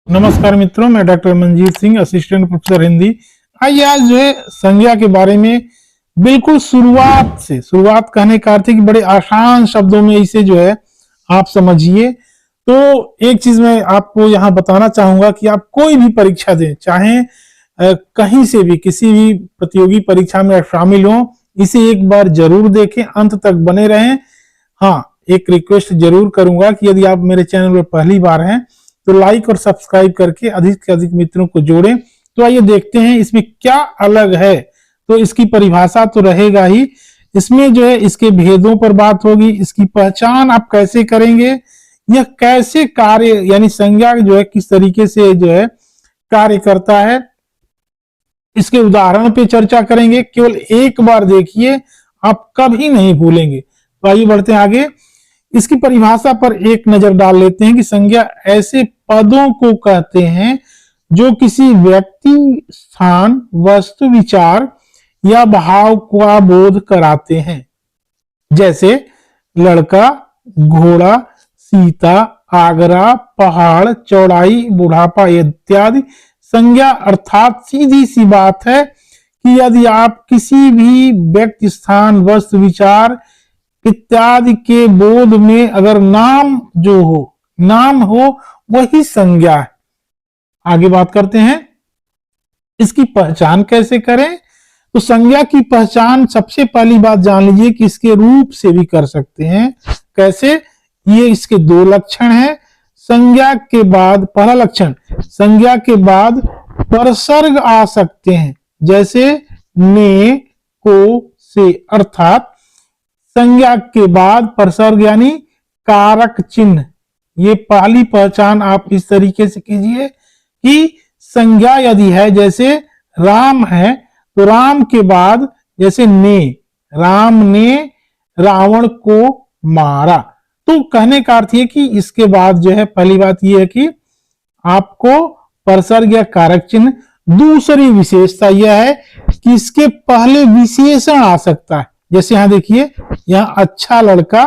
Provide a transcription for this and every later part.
नमस्कार मित्रों, मैं doctor Manjeet Singh, assistant professor Hindi. आइए आज जो है संज्ञा के बारे में बिल्कुल शुरुआत कहने का अर्थ है कि बड़े आसान शब्दों में इसे जो है आप समझिए। तो एक चीज मैं आपको यहाँ बताना चाहूंगा कि आप कोई भी परीक्षा दें, चाहे कहीं से भी किसी भी प्रतियोगी परीक्षा में शामिल हो, इसे एक बार जरूर देखें, अंत तक बने रहें। हाँ, एक रिक्वेस्ट जरूर करूंगा कि यदि आप मेरे चैनल पर पहली बार हैं तो लाइक और सब्सक्राइब करके अधिक से अधिक मित्रों को जोड़ें। तो आइए देखते हैं इसमें क्या अलग है। तो इसकी परिभाषा तो रहेगा ही, इसमें जो है इसके भेदों पर बात होगी, इसकी पहचान आप कैसे करेंगे, यह कैसे कार्य यानी संज्ञा जो है किस तरीके से जो है कार्य करता है, इसके उदाहरण पे चर्चा करेंगे। केवल एक बार देखिए, आप कभी नहीं भूलेंगे। तो आइए बढ़ते हैं आगे। इसकी परिभाषा पर एक नजर डाल लेते हैं कि संज्ञा ऐसे पदों को कहते हैं जो किसी व्यक्ति, स्थान, वस्तु, विचार या भाव का बोध कराते हैं, जैसे लड़का, घोड़ा, सीता, आगरा, पहाड़, चौड़ाई, बुढ़ापा इत्यादि। संज्ञा अर्थात सीधी सी बात है कि यदि आप किसी भी व्यक्ति, स्थान, वस्तु, विचार इत्यादि के बोध में अगर नाम हो वही संज्ञा है। आगे बात करते हैं इसकी पहचान कैसे करें। तो संज्ञा की पहचान सबसे पहली बात जान लीजिए कि इसके रूप से भी कर सकते हैं। कैसे? ये इसके दो लक्षण हैं। संज्ञा के बाद पहला लक्षण, संज्ञा के बाद परसर्ग आ सकते हैं, जैसे ने, को, से। अर्थात संज्ञा के बाद परसर्ग यानी कारक चिन्ह। ये पहली पहचान आप इस तरीके से कीजिए कि संज्ञा यदि है, जैसे राम है तो राम के बाद जैसे ने, राम ने रावण को मारा। तो कहने का अर्थ ये कि इसके बाद जो है पहली बात यह है कि आपको परसर्ग या कारक चिन्ह। दूसरी विशेषता यह है कि इसके पहले विशेषण आ सकता है, जैसे यहां देखिए, यहां अच्छा लड़का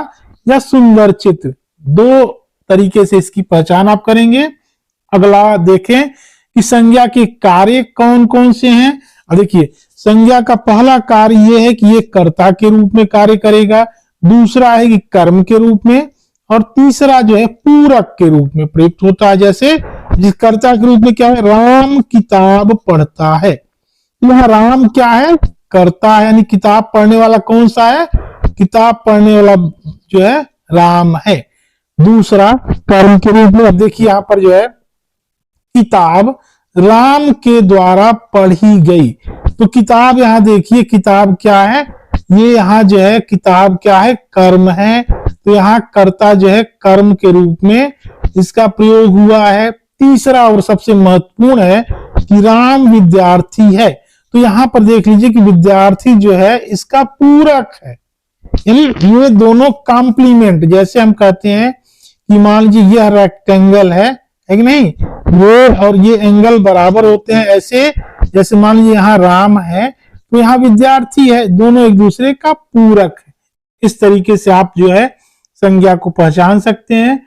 या सुंदर चित्र। दो तरीके से इसकी पहचान आप करेंगे। अगला देखें कि संज्ञा के कार्य कौन कौन से हैं। देखिए, संज्ञा का पहला कार्य यह है कि ये कर्ता के रूप में कार्य करेगा, दूसरा है कि कर्म के रूप में, और तीसरा जो है पूरक के रूप में प्रयुक्त होता है। जैसे जिस कर्ता के रूप में क्या है, राम किताब पढ़ता है, यह राम क्या है, कर्ता है, यानी किताब पढ़ने वाला कौन सा है, किताब पढ़ने वाला जो है राम है। दूसरा कर्म के रूप में, अब देखिए यहां पर जो है किताब राम के द्वारा पढ़ी गई, तो किताब यहां देखिए, किताब क्या है, ये यहां जो है किताब क्या है, कर्म है। तो यहां कर्ता जो है कर्म के रूप में इसका प्रयोग हुआ है। तीसरा और सबसे महत्वपूर्ण है कि राम विद्यार्थी है, तो यहां पर देख लीजिए कि विद्यार्थी जो है इसका पूरक है, यानी ये दोनों कॉम्प्लीमेंट। जैसे हम कहते हैं कि मान लीजिए यह रेक्टेंगल है कि नहीं, ये और ये एंगल बराबर होते हैं। ऐसे जैसे मान लीजिए यहाँ राम है तो यहाँ विद्यार्थी है, दोनों एक दूसरे का पूरक है। इस तरीके से आप जो है संज्ञा को पहचान सकते हैं।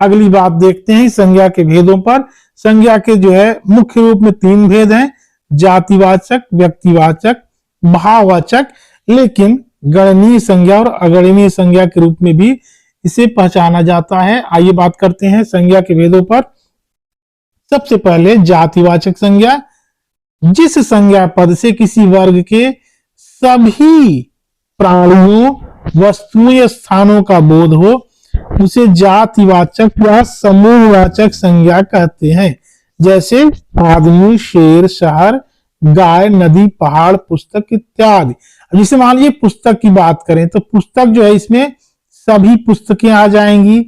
अगली बात देखते हैं संज्ञा के भेदों पर। संज्ञा के जो है मुख्य रूप में तीन भेद हैं, जातिवाचक, व्यक्तिवाचक, भाववाचक। लेकिन गणनीय संज्ञा और अगणनीय संज्ञा के रूप में भी इसे पहचाना जाता है। आइए बात करते हैं संज्ञा के भेदों पर। सबसे पहले जातिवाचक संज्ञा, जिस संज्ञा पद से किसी वर्ग के सभी प्राणियों, वस्तुओं या स्थानों का बोध हो, उसे जातिवाचक या समूहवाचक संज्ञा कहते हैं। जैसे आदमी, शेर, शहर, गाय, नदी, पहाड़, पुस्तक इत्यादि। जैसे मान लीजिए पुस्तक की बात करें तो पुस्तक जो है इसमें सभी पुस्तकें आ जाएंगी।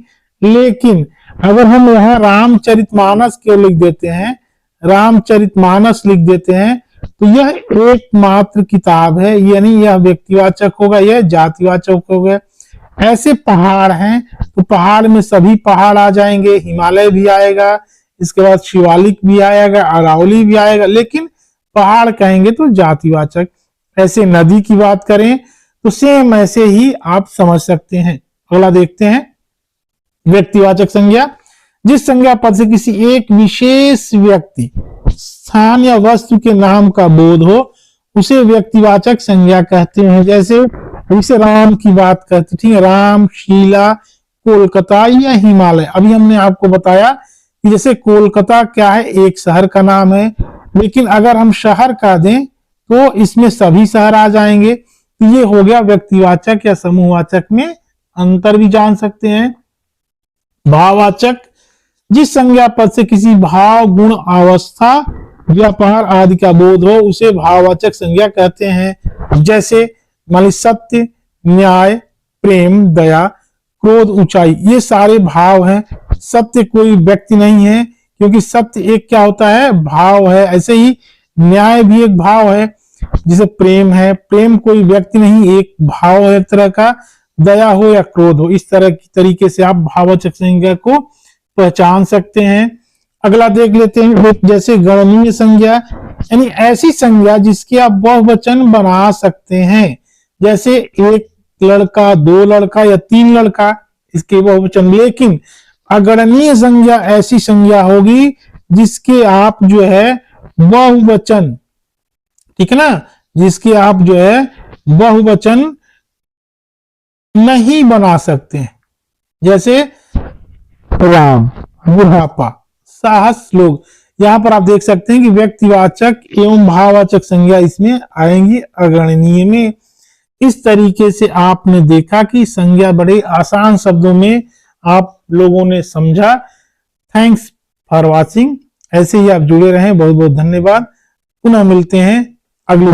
लेकिन अगर हम यहाँ रामचरितमानस केवल लिख देते हैं, रामचरितमानस लिख देते हैं, तो यह एकमात्र किताब है, यानी यह व्यक्तिवाचक होगा, यह जातिवाचक होगा। ऐसे पहाड़ हैं तो पहाड़ में सभी पहाड़ आ जाएंगे, हिमालय भी आएगा, इसके बाद शिवालिक भी आएगा, अरावली भी आएगा, लेकिन पहाड़ कहेंगे तो जातिवाचक। ऐसे नदी की बात करें तो सेम ऐसे ही आप समझ सकते हैं। अगला देखते हैं व्यक्तिवाचक संज्ञा। जिस संज्ञा पद से किसी एक विशेष व्यक्ति, स्थान या वस्तु के नाम का बोध हो उसे व्यक्तिवाचक संज्ञा कहते हैं। जैसे राम की बात करते, ठीक है, राम, शीला, कोलकाता या हिमालय। अभी हमने आपको बताया कि जैसे कोलकाता क्या है, एक शहर का नाम है, लेकिन अगर हम शहर का दें तो इसमें सभी शहर आ जाएंगे। तो ये हो गया व्यक्तिवाचक या समूहवाचक में अंतर भी जान सकते हैं। भाववाचक, जिस संज्ञा पद से किसी भाव, गुण, अवस्था, व्यापार आदि का बोध हो उसे भाववाचक संज्ञा कहते हैं। जैसे मान ली सत्य, न्याय, प्रेम, दया, क्रोध, ऊंचाई, ये सारे भाव हैं। सत्य कोई व्यक्ति नहीं है, क्योंकि सत्य एक क्या होता है, भाव है। ऐसे ही न्याय भी एक भाव है। जैसे प्रेम है, प्रेम कोई व्यक्ति नहीं, एक भाव है एक तरह का। दया हो या क्रोध हो, इस तरह की तरीके से आप भाववाचक संज्ञा को पहचान सकते हैं। अगला देख लेते हैं, जैसे गणनीय संज्ञा, यानी ऐसी संज्ञा जिसके आप बहुवचन बना सकते हैं। जैसे एक लड़का, दो लड़का या तीन लड़का, इसके बहुवचन। लेकिन अगणनीय संज्ञा ऐसी संज्ञा होगी जिसके आप जो है बहुवचन, ठीक है ना, जिसके आप जो है बहुवचन नहीं बना सकते। जैसे राम, बुढ़ापा, साहस, लोग। यहां पर आप देख सकते हैं कि व्यक्तिवाचक एवं भाववाचक संज्ञा इसमें आएंगी अगणनीय में। इस तरीके से आपने देखा कि संज्ञा बड़े आसान शब्दों में आप लोगों ने समझा। Thanks for watching. ऐसे ही आप जुड़े रहें। बहुत बहुत धन्यवाद। पुनः मिलते हैं अगले